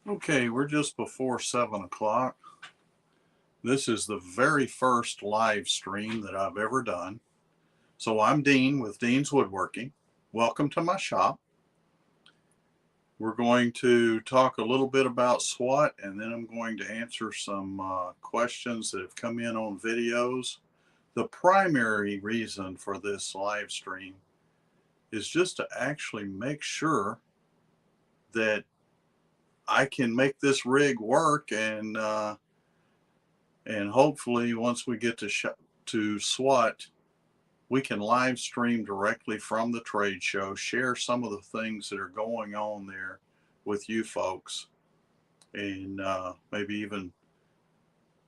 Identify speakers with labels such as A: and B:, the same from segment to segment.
A: Okay, we're just before 7 o'clock. This is the very first live stream that I've ever done. So I'm Dean with Dean's Woodworking. Welcome to my shop. We're going to talk a little bit about SWAT, and then I'm going to answer some questions that have come in on videos. The primary reason for this live stream is just to actually make sure that I can make this rig work, and hopefully once we get to SWAT, we can live stream directly from the trade show, share some of the things that are going on there with you folks, and maybe even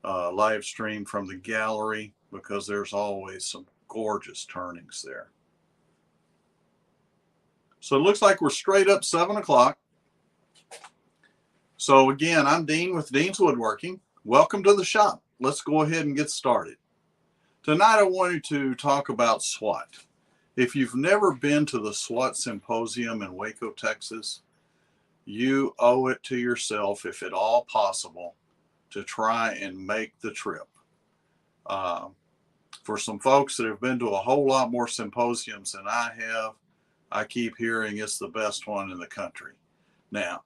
A: live stream from the gallery, because there's always some gorgeous turnings there. So it looks like we're straight up 7 o'clock. So again, I'm Dean with Dean's Woodworking. Welcome to the shop. Let's go ahead and get started. Tonight I wanted to talk about SWAT. If you've never been to the SWAT symposium in Waco, Texas, you owe it to yourself, if at all possible, to try and make the trip. For some folks that have been to a whole lot more symposiums than I have, I keep hearing it's the best one in the country. Now,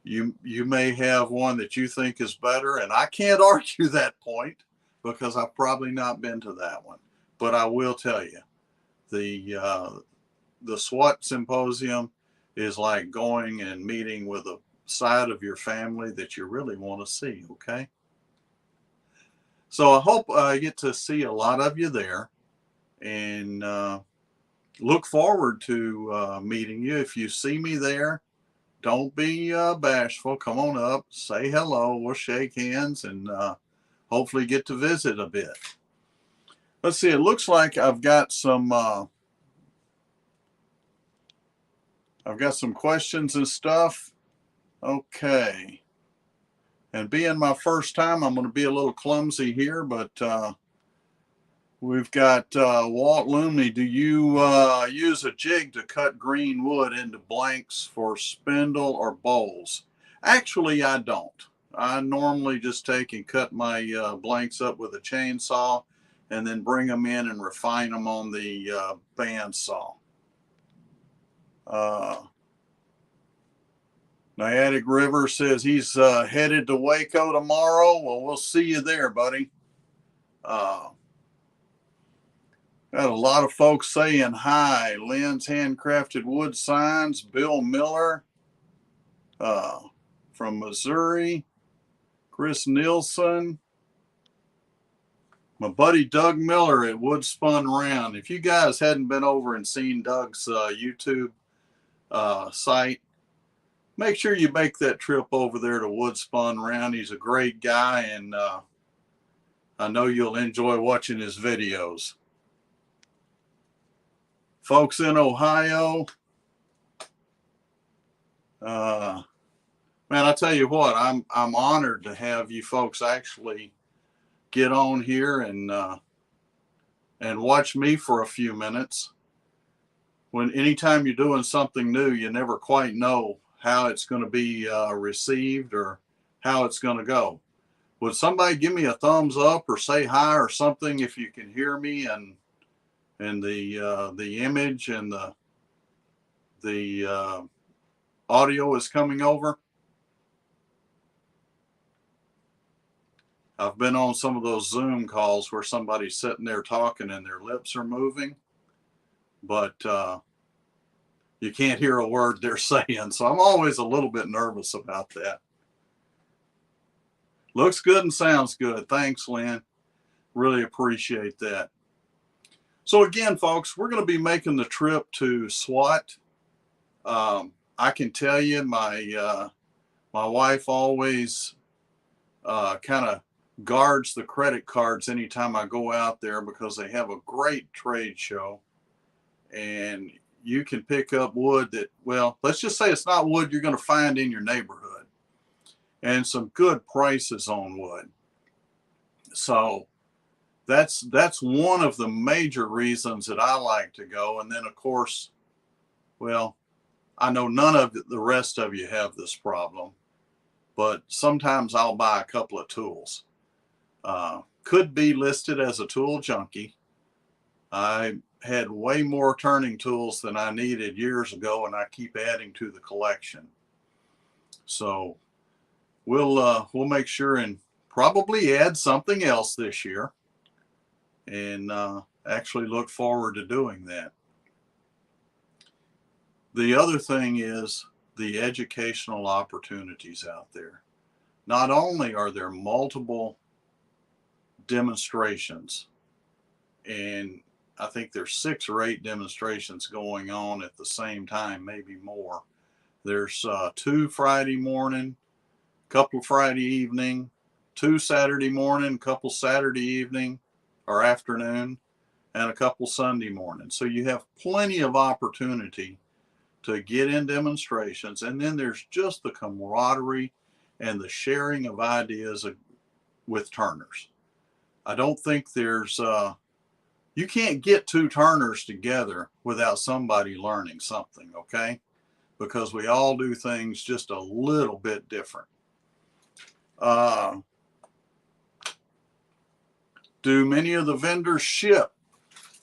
A: you may have one that you think is better, and I can't argue that point because I've probably not been to that one. But I will tell you, the SWAT symposium is like going and meeting with a side of your family that you really want to see, okay? So I hope I get to see a lot of you there, and look forward to meeting you. If you see me there, don't be bashful. Come on up, say hello. We'll shake hands and hopefully get to visit a bit. Let's see. It looks like I've got some questions and stuff. Okay. And being my first time, I'm going to be a little clumsy here, but we've got Walt Lumley. Do you use a jig to cut green wood into blanks for spindle or bowls? Actually, I don't. I normally just take and cut my blanks up with a chainsaw and then bring them in and refine them on the bandsaw. Niatic River says he's headed to Waco tomorrow. Well, we'll see you there, buddy. Got a lot of folks saying hi. Lynn's Handcrafted Wood Signs. Bill Miller from Missouri. Chris Nielsen. My buddy Doug Miller at Wood Spun Round. If you guys hadn't been over and seen Doug's YouTube site, make sure you make that trip over there to Wood Spun Round. He's a great guy, and I know you'll enjoy watching his videos. Folks in Ohio, man, I tell you what, I'm honored to have you folks actually get on here and watch me for a few minutes. Anytime you're doing something new, you never quite know how it's going to be received or how it's going to go. Would somebody give me a thumbs up or say hi or something if you can hear me and the image and the audio is coming over? I've been on some of those Zoom calls where somebody's sitting there talking and their lips are moving, but you can't hear a word they're saying. So I'm always a little bit nervous about that. Looks good and sounds good. Thanks, Lynn. Really appreciate that. So again, folks, we're going to be making the trip to SWAT. I can tell you, my wife always kind of guards the credit cards anytime I go out there, because they have a great trade show, and you can pick up wood that, well, let's just say it's not wood you're going to find in your neighborhood, and some good prices on wood. So that's one of the major reasons that I like to go. And then, of course, well, I know none of the rest of you have this problem, but sometimes I'll buy a couple of tools. Could be listed as a tool junkie. I had way more turning tools than I needed years ago, and I keep adding to the collection. So we'll make sure and probably add something else this year, and actually look forward to doing that. The other thing is the educational opportunities out there. Not only are there multiple demonstrations, and I think there's 6 or 8 demonstrations going on at the same time, maybe more. There's 2 Friday morning, couple Friday evening, 2 Saturday morning, couple Saturday evening or afternoon, and a couple Sunday morning. So you have plenty of opportunity to get in demonstrations. And then there's just the camaraderie and the sharing of ideas with turners. I don't think there's you can't get 2 turners together without somebody learning something, okay? Because we all do things just a little bit different. Do many of the vendors ship?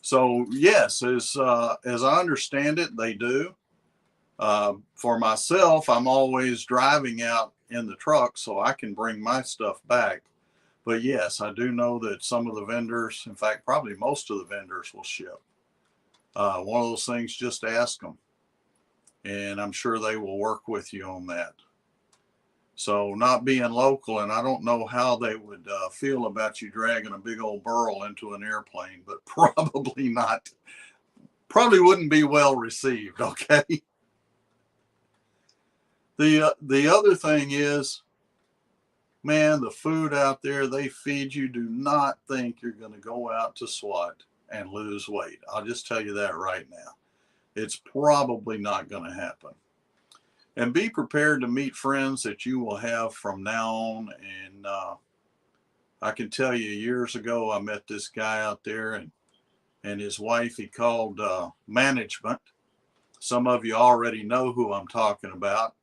A: So yes, as I understand it, they do. For myself, I'm always driving out in the truck so I can bring my stuff back. But yes, I do know that some of the vendors, in fact, probably most of the vendors will ship. One of those things, just ask them, and I'm sure they will work with you on that. So not being local, and I don't know how they would feel about you dragging a big old burl into an airplane, but probably not. Probably wouldn't be well received, okay? The other thing is, man, the food out there they feed you, do not think you're going to go out to SWAT and lose weight. I'll just tell you that right now. It's probably not going to happen. And be prepared to meet friends that you will have from now on. And I can tell you, years ago, I met this guy out there, and his wife, he called management. Some of you already know who I'm talking about.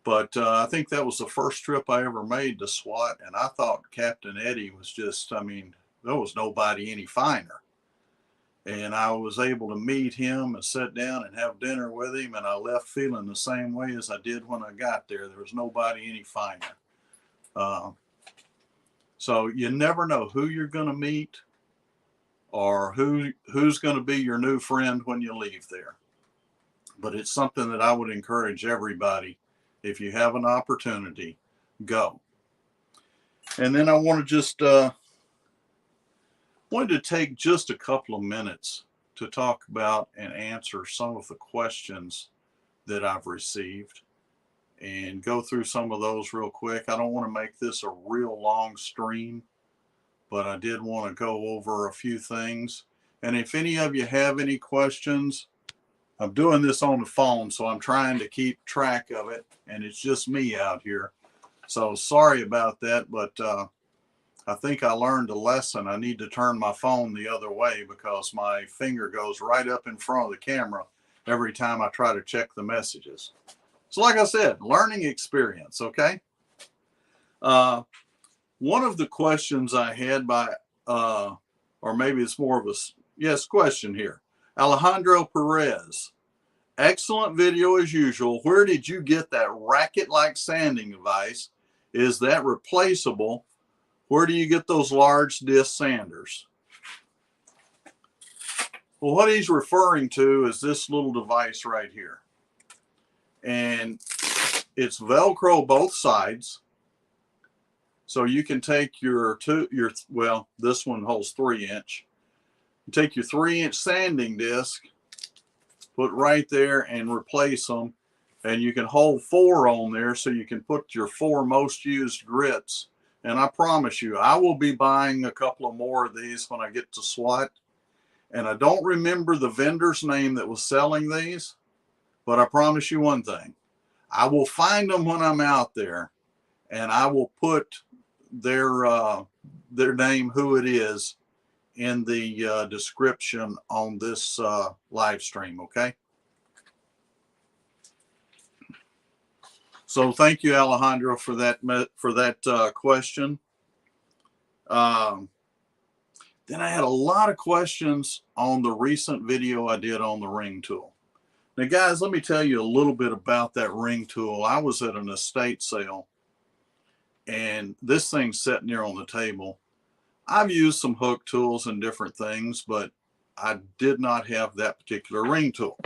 A: But I think that was the first trip I ever made to SWAT, and I thought Captain Eddie was just, I mean, there was nobody any finer. And I was able to meet him and sit down and have dinner with him, and I left feeling the same way as I did when I got there. There was nobody any finer. So you never know who you're going to meet or who's going to be your new friend when you leave there. But it's something that I would encourage everybody. If you have an opportunity, go. And then I want to just wanted to take just a couple of minutes to talk about and answer some of the questions that I've received and go through some of those real quick. I don't want to make this a real long stream, but I did want to go over a few things. And if any of you have any questions, I'm doing this on the phone, so I'm trying to keep track of it, and it's just me out here. So sorry about that, but I think I learned a lesson. I need to turn my phone the other way because my finger goes right up in front of the camera every time I try to check the messages. So like I said, learning experience, okay? One of the questions I had by, or maybe it's more of a question here. Alejandro Perez. Excellent video as usual. Where did you get that racket-like sanding device? Is that replaceable? Where do you get those large disc sanders? Well, what he's referring to is this little device right here. And it's Velcro both sides. So you can take well, this one holds 3-inch. You take your 3-inch sanding disc, put right there and replace them. And you can hold 4 on there so you can put your 4 most used grits. And I promise you, I will be buying a couple of more of these when I get to SWAT. And I don't remember the vendor's name that was selling these, but I promise you one thing. I will find them when I'm out there, and I will put their name, who it is, in the description on this live stream, okay? So thank you, Alejandro, for that question. Um, then I had a lot of questions on the recent video I did on the ring tool. Now, guys, let me tell you a little bit about that ring tool. I was at an estate sale, and this thing's sitting there on the table. I've used some hook tools and different things, but I did not have that particular ring tool.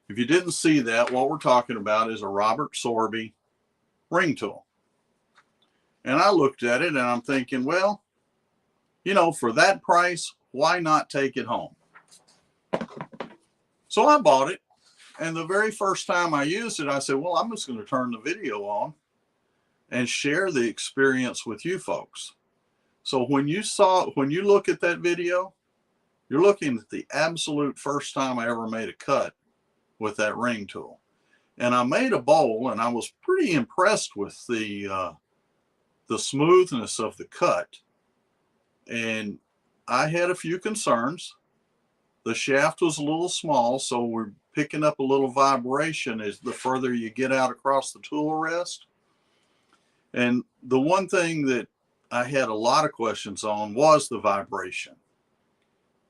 A: If you didn't see that, what we're talking about is a Robert Sorby ring tool. And I looked at it and I'm thinking, well, you know, for that price, why not take it home? So I bought it. And the very first time I used it, I said, well, I'm just going to turn the video on and share the experience with you folks. So when you look at that video, you're looking at the absolute first time I ever made a cut with that ring tool. And I made a bowl, and I was pretty impressed with the smoothness of the cut. And I had a few concerns. The shaft was a little small, so we're picking up a little vibration as the further you get out across the tool rest. And the one thing that I had a lot of questions on was the vibration.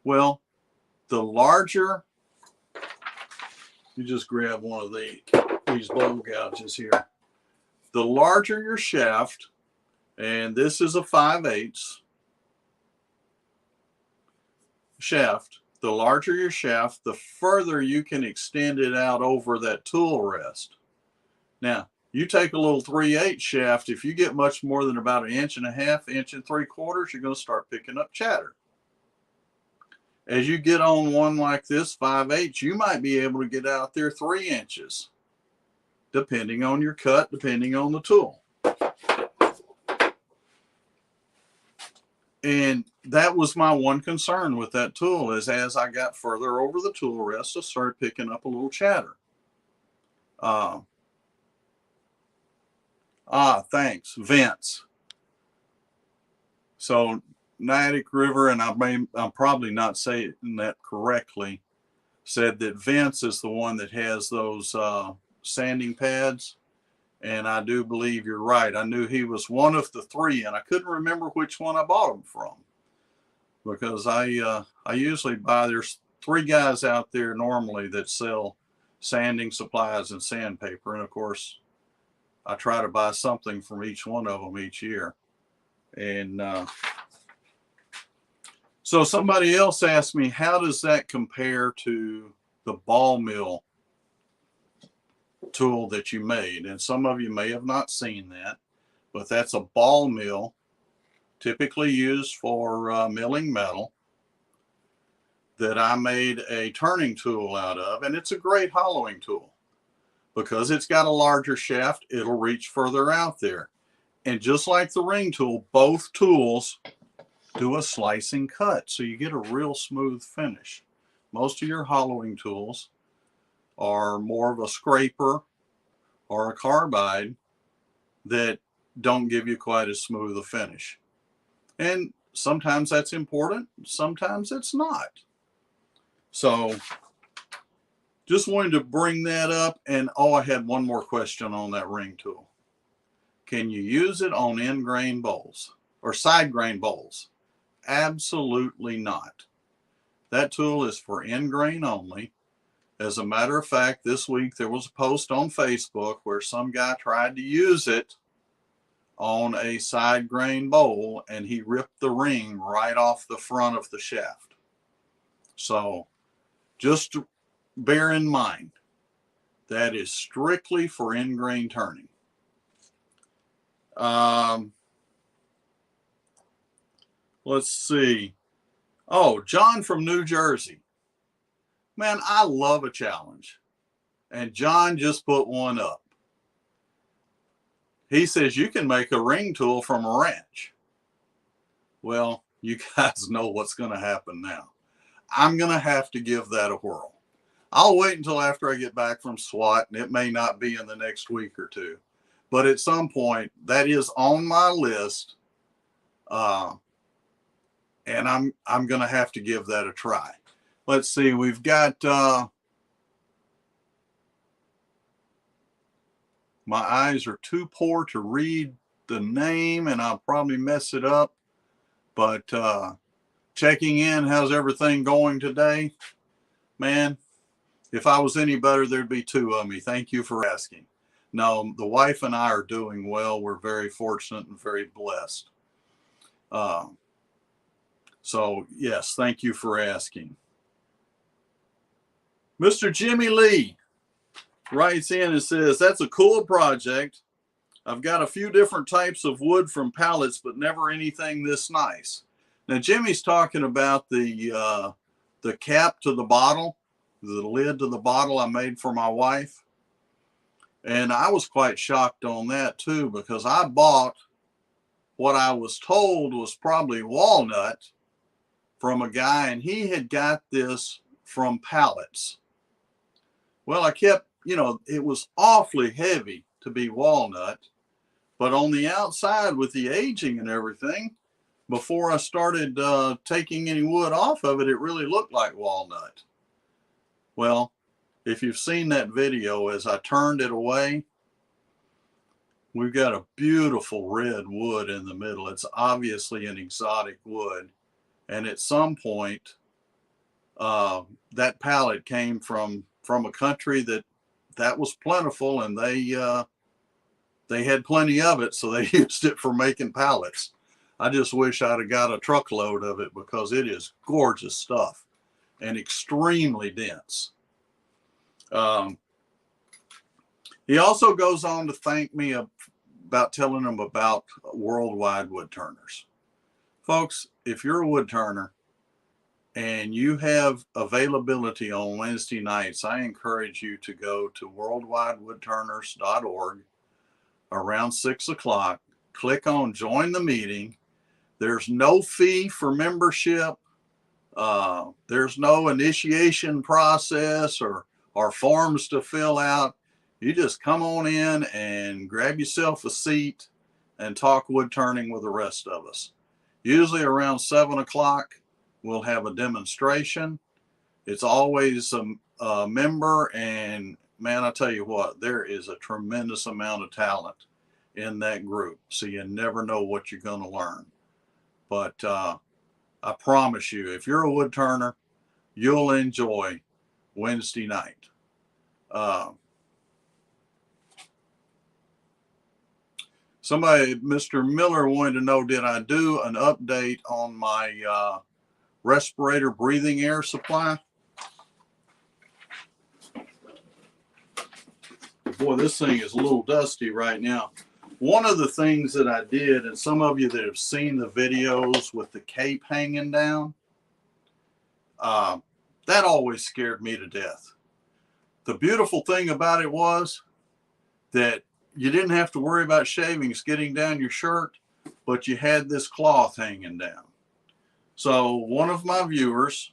A: Well, the larger, you just grab one of these bowl gouges here. The larger your shaft, and this is a 5/8 shaft, the larger your shaft, the further you can extend it out over that tool rest. Now, you take a little 3/8 shaft, if you get much more than about 1.5 inches, 1.75 inches, you're going to start picking up chatter. As you get on one like this, 5/8, you might be able to get out there 3 inches, depending on your cut, depending on the tool. And that was my one concern with that tool, is as I got further over the tool rest, I started picking up a little chatter. Thanks, Vince. So Natick River, and I'm probably not saying that correctly, said that Vince is the one that has those sanding pads. And I do believe you're right. I knew he was one of the three, and I couldn't remember which one I bought them from, because I usually buy, there's 3 guys out there normally that sell sanding supplies and sandpaper. And of course, I try to buy something from each one of them each year. And so somebody else asked me, how does that compare to the ball mill tool that you made? And some of you may have not seen that, but that's a ball mill, typically used for milling metal, that I made a turning tool out of. And it's a great hollowing tool because it's got a larger shaft. It'll reach further out there. And just like the ring tool, both tools do a slicing cut, so you get a real smooth finish. Most of your hollowing tools are more of a scraper or a carbide that don't give you quite as smooth a finish. And sometimes that's important, sometimes it's not. So just wanted to bring that up. And I had one more question on that ring tool. Can you use it on end grain bowls or side grain bowls? Absolutely not. That tool is for end grain only. As a matter of fact, this week there was a post on Facebook where some guy tried to use it on a side grain bowl, and he ripped the ring right off the front of the shaft. So just bear in mind, that is strictly for end grain turning. Let's see. Oh, John from New Jersey. Man, I love a challenge. And John just put one up. He says you can make a ring tool from a wrench. Well, you guys know what's going to happen now. I'm going to have to give that a whirl. I'll wait until after I get back from SWAT, and it may not be in the next week or two. But at some point, that is on my list. And I'm going to have to give that a try. Let's see. We've got My eyes are too poor to read the name, and I'll probably mess it up. But checking in, how's everything going today? Man, if I was any better, there'd be two of me. Thank you for asking. No, the wife and I are doing well. We're very fortunate and very blessed. So, yes, thank you for asking. Mr. Jimmy Lee writes in and says, that's a cool project. I've got a few different types of wood from pallets, but never anything this nice. Now, Jimmy's talking about the cap to the bottle, the lid to the bottle I made for my wife. And I was quite shocked on that too, because I bought what I was told was probably walnut from a guy, and he had got this from pallets. Well, I kept, it was awfully heavy to be walnut, but on the outside with the aging and everything, before I started taking any wood off of it, it really looked like walnut. Well, if you've seen that video, as I turned it away, we've got a beautiful red wood in the middle. It's obviously an exotic wood. And at some point, that pallet came from a country that was plentiful, and they had plenty of it, so they used it for making pallets. I just wish I'd have got a truckload of it, because it is gorgeous stuff and extremely dense. He also goes on to thank me about telling him about Worldwide Wood Turners. Folks, if you're a wood turner and you have availability on Wednesday nights, I encourage you to go to worldwidewoodturners.org around 6 o'clock. Click on Join the Meeting. There's no fee for membership. There's no initiation process or forms to fill out. You just come on in and grab yourself a seat and talk wood turning with the rest of us. Usually around 7 o'clock, we'll have a demonstration. It's always a member, and man, I tell you what, there is a tremendous amount of talent in that group. So you never know what you're going to learn. But I promise you, if you're a wood turner, you'll enjoy Wednesday night. Somebody, Mr. Miller, wanted to know, did I do an update on my respirator breathing air supply? Boy, this thing is a little dusty right now. One of the things that I did, and some of you that have seen the videos with the cape hanging down, that always scared me to death. The beautiful thing about it was that you didn't have to worry about shavings getting down your shirt, but you had this cloth hanging down. So one of my viewers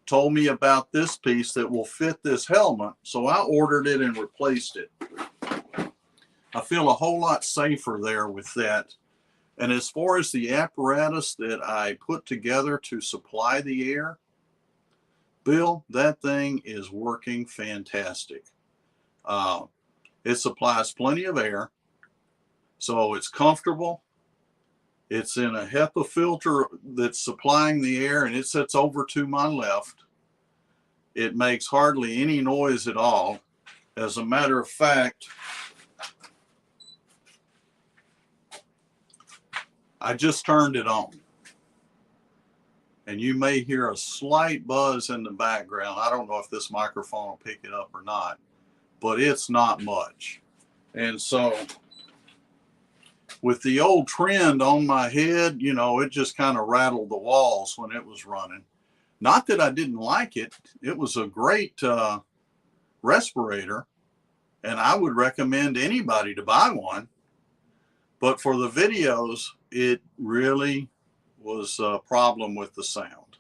A: told me about this piece that will fit this helmet, so I ordered it and replaced it. I feel a whole lot safer there with that. And as far as the apparatus that I put together to supply the air, Bill, that thing is working fantastic. It supplies plenty of air, so it's comfortable. It's in a HEPA filter that's supplying the air, and it sits over to my left. It makes hardly any noise at all. As a matter of fact, I just turned it on, and you may hear a slight buzz in the background. I don't know if this microphone will pick it up or not, but it's not much. And so with the old trend on my head, it just kind of rattled the walls when it was running. Not that I didn't like it. It was a great respirator, and I would recommend anybody to buy one. But for the videos, it really was a problem with the sound.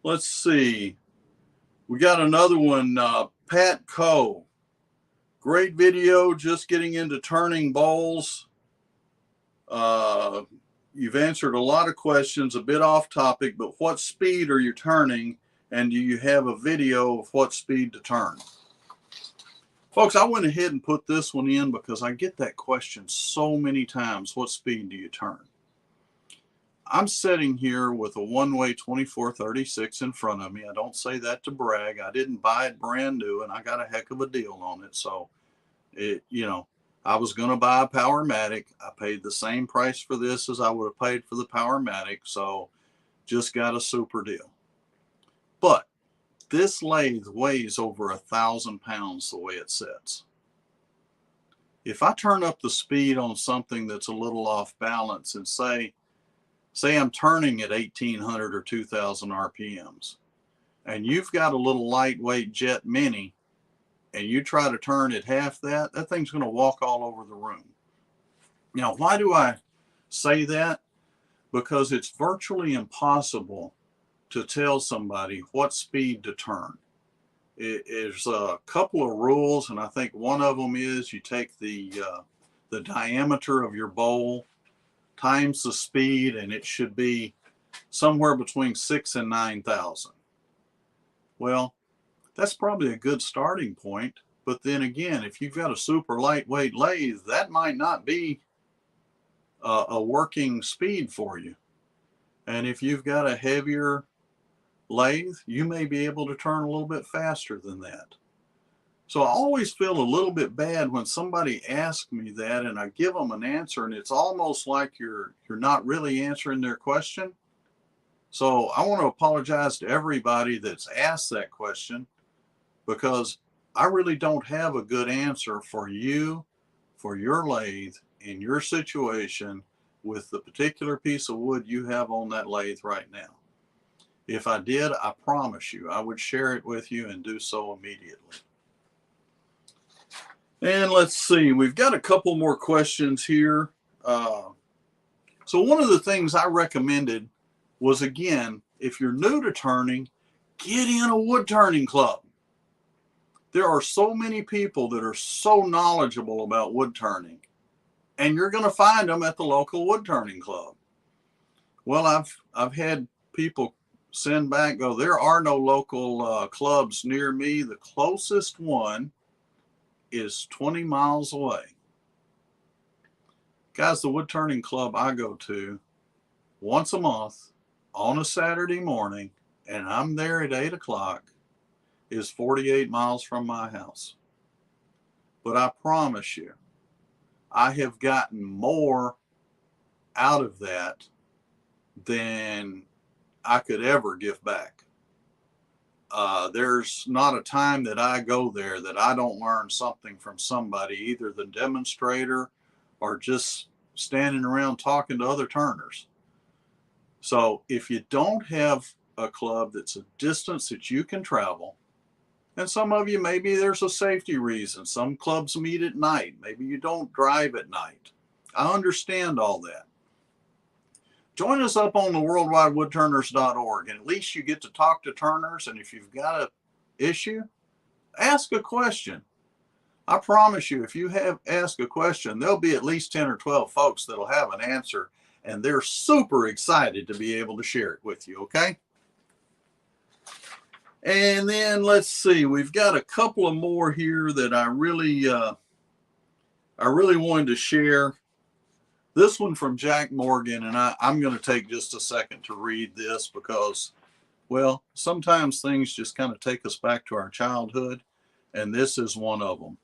A: Let's see. We got another one, Pat Coe. Great video, just getting into turning bowls. You've answered a lot of questions, a bit off topic, but what speed are you turning And do you have a video of what speed to turn? Folks, I went ahead and put this one in because I get that question so many times. What speed do you turn? I'm sitting here with a one-way 2436 in front of me. I don't say that to brag. I didn't buy it brand new, and I got a heck of a deal on it. So, I was going to buy a Powermatic. I paid the same price for this as I would have paid for the Powermatic. So, just got a super deal. But this lathe weighs over 1,000 pounds the way it sits. If I turn up the speed on something that's a little off balance and say I'm turning at 1,800 or 2,000 RPMs, and you've got a little lightweight Jet Mini, and you try to turn at half that, that thing's going to walk all over the room. Now, why do I say that? Because it's virtually impossible to tell somebody what speed to turn. There's a couple of rules, and I think one of them is you take the diameter of your bowl times the speed, and it should be somewhere between 6,000 and 9,000. Well, that's probably a good starting point. But then again, if you've got a super lightweight lathe, that might not be a working speed for you. And if you've got a heavier lathe, you may be able to turn a little bit faster than that. So I always feel a little bit bad when somebody asks me that and I give them an answer, and it's almost like you're not really answering their question. So I want to apologize to everybody that's asked that question, because I really don't have a good answer for you, for your lathe, in your situation with the particular piece of wood you have on that lathe right now. If I did, I promise you, I would share it with you and do so immediately. And let's see, we've got a couple more questions here. So one of the things I recommended was, again, if you're new to turning, get in a wood turning club. There are so many people that are so knowledgeable about wood turning, and you're going to find them at the local wood turning club. Well, I've had people send back, go, there are no local clubs near me. The closest one is 20 miles away. Guys, the wood turning club I go to once a month on a Saturday morning, and I'm there at 8 o'clock, is 48 miles from my house. But I promise you, I have gotten more out of that than I could ever give back. There's not a time that I go there that I don't learn something from somebody, either the demonstrator or just standing around talking to other turners. So if you don't have a club that's a distance that you can travel, and some of you, maybe there's a safety reason. Some clubs meet at night. Maybe you don't drive at night. I understand all that. Join us up on the worldwidewoodturners.org, and at least you get to talk to turners, and if you've got an issue, ask a question. I promise you, if you ask a question, there'll be at least 10 or 12 folks that'll have an answer, and they're super excited to be able to share it with you, okay? And then let's see, we've got a couple of more here that I really wanted to share. This one from Jack Morgan, and I'm going to take just a second to read this because, well, sometimes things just kind of take us back to our childhood, and this is one of them.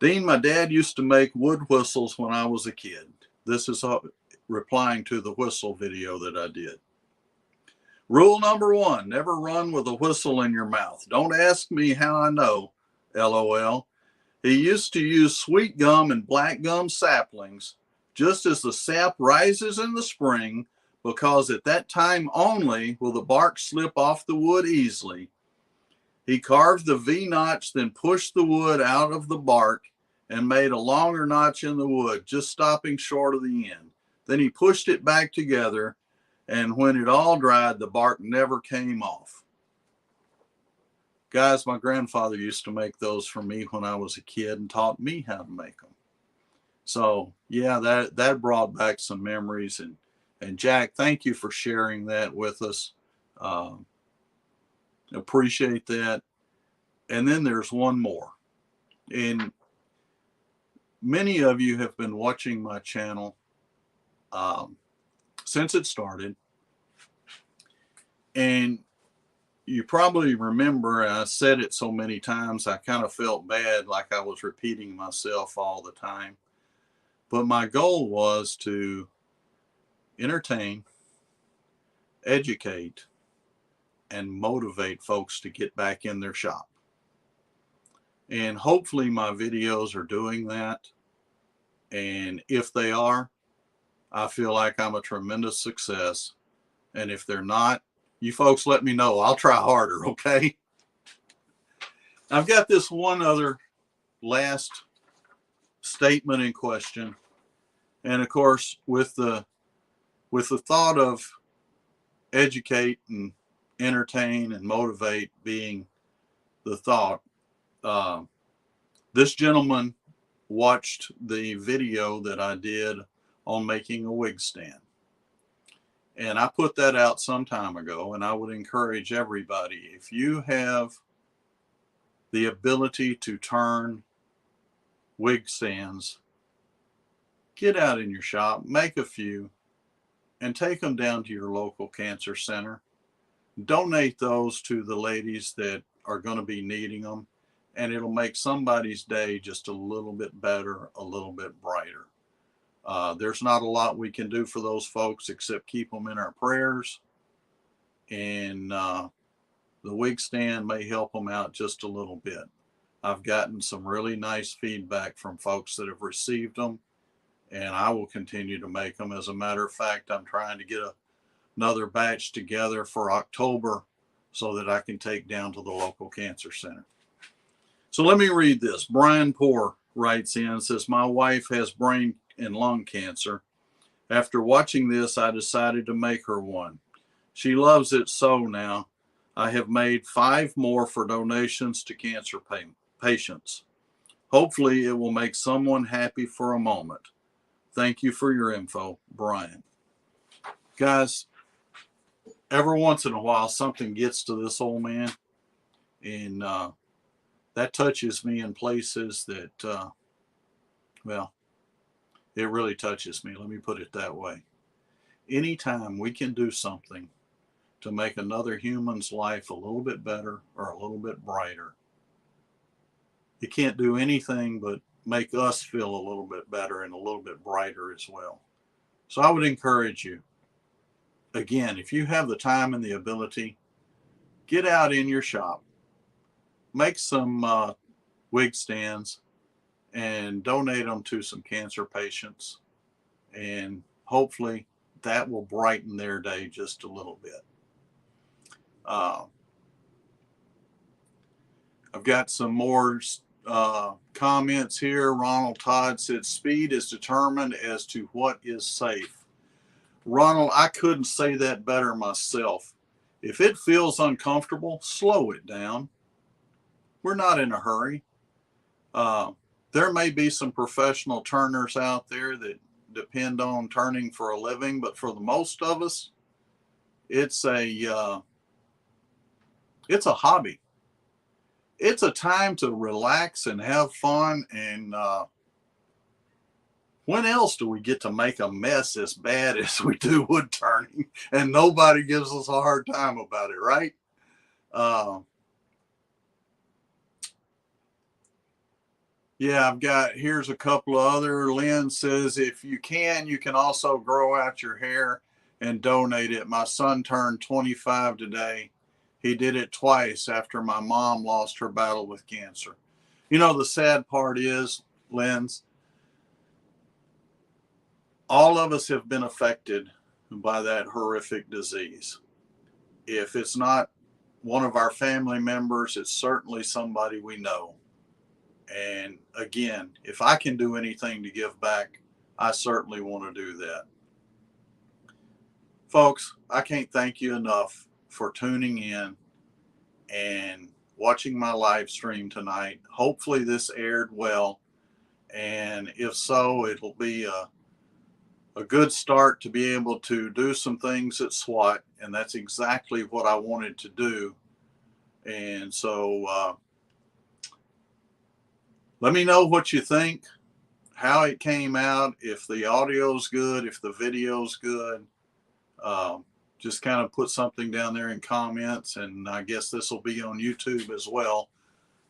A: Dean, my dad used to make wood whistles when I was a kid. This is replying to the whistle video that I did. Rule number 1, never run with a whistle in your mouth. Don't ask me how I know, LOL. He used to use sweet gum and black gum saplings just as the sap rises in the spring, because at that time only will the bark slip off the wood easily. He carved the V notch, then pushed the wood out of the bark and made a longer notch in the wood, just stopping short of the end. Then he pushed it back together, and when it all dried, the bark never came off. Guys, my grandfather used to make those for me when I was a kid and taught me how to make them. So yeah, that brought back some memories. And Jack, thank you for sharing that with us. Appreciate that. And then there's one more. And many of you have been watching my channel since it started. And you probably remember, I said it so many times, I kind of felt bad, like I was repeating myself all the time. But my goal was to entertain, educate, and motivate folks to get back in their shop. And hopefully my videos are doing that. And if they are, I feel like I'm a tremendous success. And if they're not, you folks let me know. I'll try harder, okay? I've got this one other last statement in question. And of course, with the thought of educate and entertain and motivate being the thought, this gentleman watched the video that I did on making a wig stand. And I put that out some time ago, and I would encourage everybody, if you have the ability to turn wig stands, get out in your shop, make a few, and take them down to your local cancer center. Donate those to the ladies that are going to be needing them, and it'll make somebody's day just a little bit better, a little bit brighter. There's not a lot we can do for those folks except keep them in our prayers, and the wig stand may help them out just a little bit. I've gotten some really nice feedback from folks that have received them, and I will continue to make them. As a matter of fact, I'm trying to get another batch together for October so that I can take down to the local cancer center. So let me read this. Brian Poor writes in and says, my wife has brain and lung cancer. After watching this, I decided to make her one. She loves it so now. I have made 5 more for donations to cancer patients. Hopefully it will make someone happy for a moment. Thank you for your info, Brian. Guys, every once in a while something gets to this old man, and that touches me in places that, well, it really touches me. Let me put it that way. Anytime we can do something to make another human's life a little bit better or a little bit brighter, it can't do anything but make us feel a little bit better and a little bit brighter as well. So I would encourage you, again, if you have the time and the ability, get out in your shop, make some wig stands, and donate them to some cancer patients, and hopefully that will brighten their day just a little bit. I've got some more comments here. Ronald Todd said, speed is determined as to what is safe. Ronald, I couldn't say that better myself. If it feels uncomfortable, slow it down. We're not in a hurry. There may be some professional turners out there that depend on turning for a living, but for the most of us, it's a hobby. It's a time to relax and have fun. And when else do we get to make a mess as bad as we do wood turning, and nobody gives us a hard time about it, right? Yeah, here's a couple of other. Lynn says, if you can also grow out your hair and donate it. My son turned 25 today. He did it twice after my mom lost her battle with cancer. You know, the sad part is, Lynn, all of us have been affected by that horrific disease. If it's not one of our family members, it's certainly somebody we know. And again, if I can do anything to give back, I certainly want to do that. Folks, I can't thank you enough for tuning in and watching my live stream tonight. Hopefully this aired well, and if so, it'll be a good start to be able to do some things at SWAT, and that's exactly what I wanted to do And so let me know what you think, how it came out, if the audio's good, if the video's good. Just kind of put something down there in comments, and I guess this will be on YouTube as well.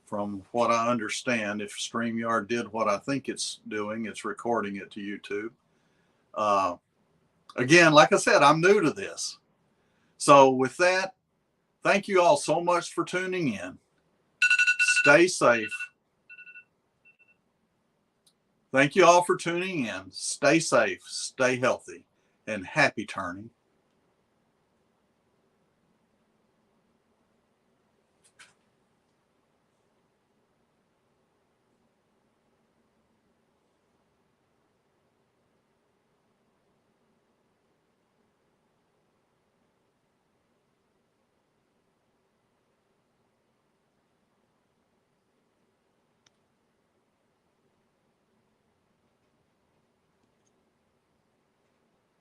A: From what I understand, if StreamYard did what I think it's doing, it's recording it to YouTube. Again, like I said, I'm new to this. So with that, thank you all so much for tuning in. Stay safe. Thank you all for tuning in. Stay safe, stay healthy, and happy turning.